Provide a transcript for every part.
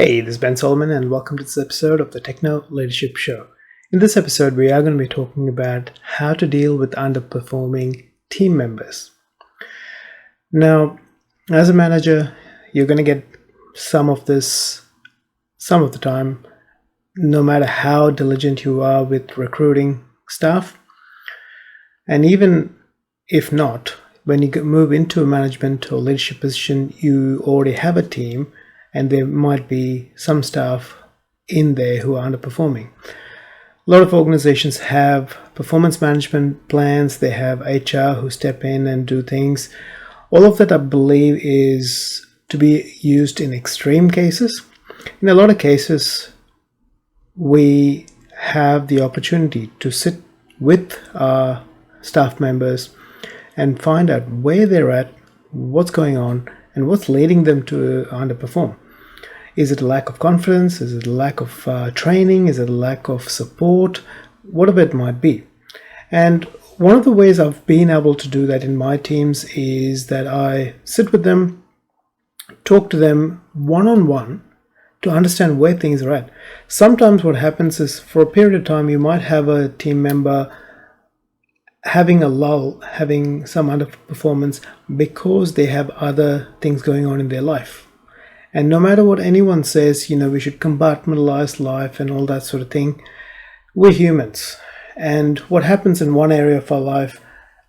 Hey, this is Ben Solomon, and welcome to this episode of the Techno Leadership Show. In this episode, we are going to be talking about how to deal with underperforming team members. Now, as a manager, you're going to get some of this some of the time, no matter how diligent you are with recruiting staff. And even if not, when you move into a management or leadership position, you already have a team, and there might be some staff in there who are underperforming. A lot of organizations have performance management plans, they have HR who step in and do things. All of that, I believe, is to be used in extreme cases. In a lot of cases, we have the opportunity to sit with our staff members and find out where they're at, what's going on, and what's leading them to underperform. Is it a lack of confidence? Is it a lack of training? Is it a lack of support? Whatever it might be. And one of the ways I've been able to do that in my teams is that I sit with them, talk to them one-on-one to understand where things are at. Sometimes what happens is, for a period of time, you might have a team member having a lull, having some underperformance because they have other things going on in their life. And no matter what anyone says, we should compartmentalize life and all that sort of thing, we're humans. And what happens in one area of our life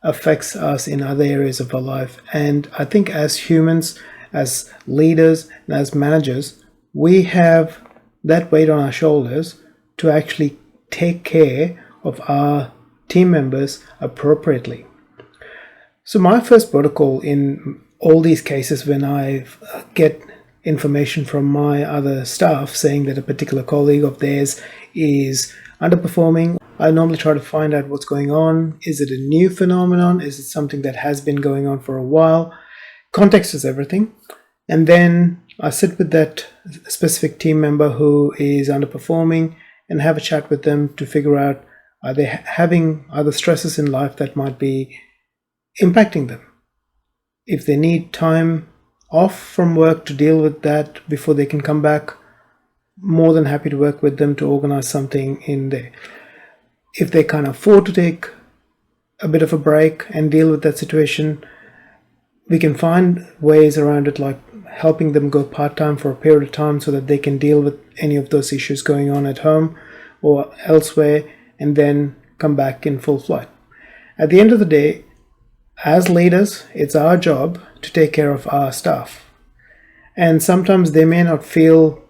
affects us in other areas of our life. And I think as humans, as leaders, and as managers, we have that weight on our shoulders to actually take care of our team members appropriately. So my first protocol in all these cases, when I get information from my other staff saying that a particular colleague of theirs is underperforming, I normally try to find out what's going on. Is it a new phenomenon? Is it something that has been going on for a while? Context is everything. And then I sit with that specific team member who is underperforming and have a chat with them to figure out, are they having other stresses in life that might be impacting them? If they need time off from work to deal with that before they can come back, more than happy to work with them to organize something in there. If they can't afford to take a bit of a break and deal with that situation, we can find ways around it, like helping them go part-time for a period of time so that they can deal with any of those issues going on at home or elsewhere, and then come back in full flight. At the end of the day, as leaders, it's our job to take care of our staff. And sometimes they may not feel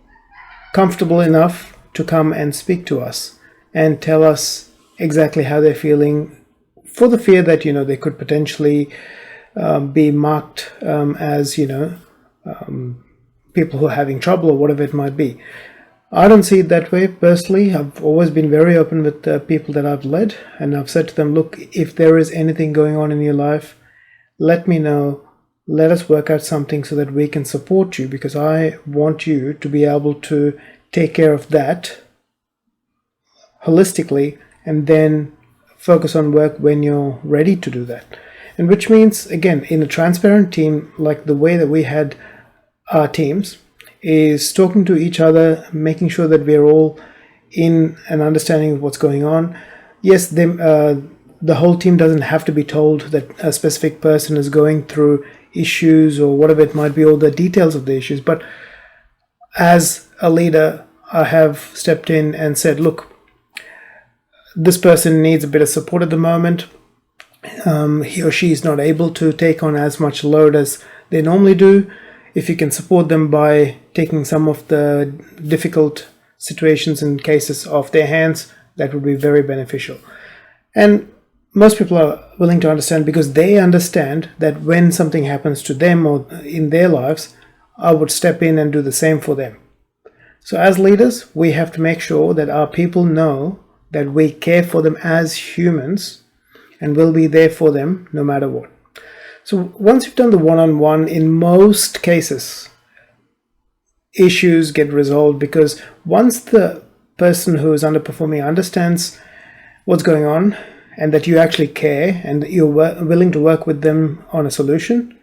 comfortable enough to come and speak to us and tell us exactly how they're feeling, for the fear that, they could potentially be marked as, people who are having trouble or whatever it might be. I don't see it that way personally. I've always been very open with the people that I've led, and I've said to them, look, if there is anything going on in your life, let me know. Let us work out something so that we can support you, because I want you to be able to take care of that holistically and then focus on work when you're ready to do that. And which means, again, in a transparent team, like the way that we had our teams, is talking to each other, making sure that we're all in an understanding of what's going on. Yes, the whole team doesn't have to be told that a specific person is going through issues or whatever it might be, all the details of the issues. But as a leader, I have stepped in and said, look, this person needs a bit of support at the moment. He or she is not able to take on as much load as they normally do. If you can support them by taking some of the difficult situations and cases off their hands, that would be very beneficial. And most people are willing to understand, because they understand that when something happens to them or in their lives, I would step in and do the same for them. So as leaders, we have to make sure that our people know that we care for them as humans and will be there for them no matter what. So once you've done the one-on-one, in most cases, issues get resolved, because once the person who is underperforming understands what's going on and that you actually care and that you're willing to work with them on a solution,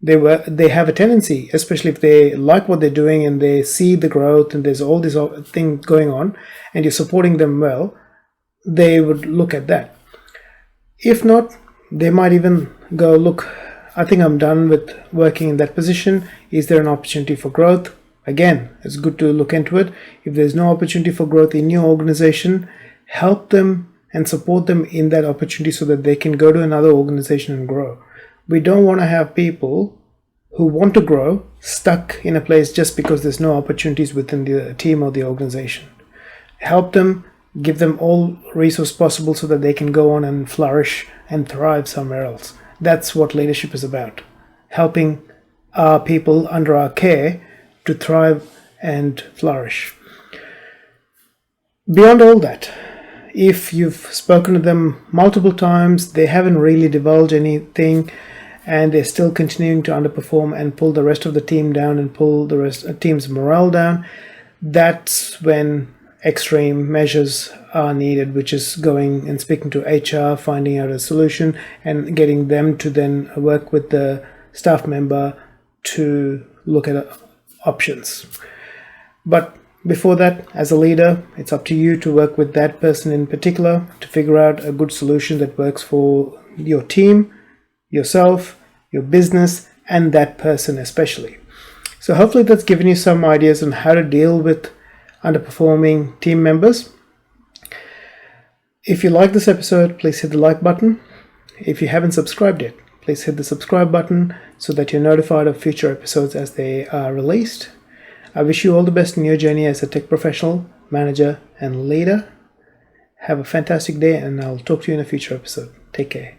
They have a tendency, especially if they like what they're doing and they see the growth and there's all this thing going on and you're supporting them well, they would look at that. If not, they might even go, look, I think I'm done with working in that position. Is there an opportunity for growth? Again, it's good to look into it. If there's no opportunity for growth in your organization, help them and support them in that opportunity so that they can go to another organization and grow. We don't want to have people who want to grow stuck in a place just because there's no opportunities within the team or the organization. Help them, give them all resource possible so that they can go on and flourish and thrive somewhere else. That's what leadership is about. Helping our people under our care to thrive and flourish. Beyond all that, if you've spoken to them multiple times, they haven't really divulged anything, and they're still continuing to underperform and pull the rest of the team down and pull the rest of the team's morale down, that's when extreme measures are needed, which is going and speaking to HR, finding out a solution, and getting them to then work with the staff member to look at options. But before that, as a leader, it's up to you to work with that person in particular to figure out a good solution that works for your team, yourself, your business, and that person especially. So hopefully that's given you some ideas on how to deal with underperforming team members. If you like this episode, please hit the like button. If you haven't subscribed yet, please hit the subscribe button so that you're notified of future episodes as they are released. I wish you all the best in your journey as a tech professional, manager, and leader. Have a fantastic day, and I'll talk to you in a future episode. Take care.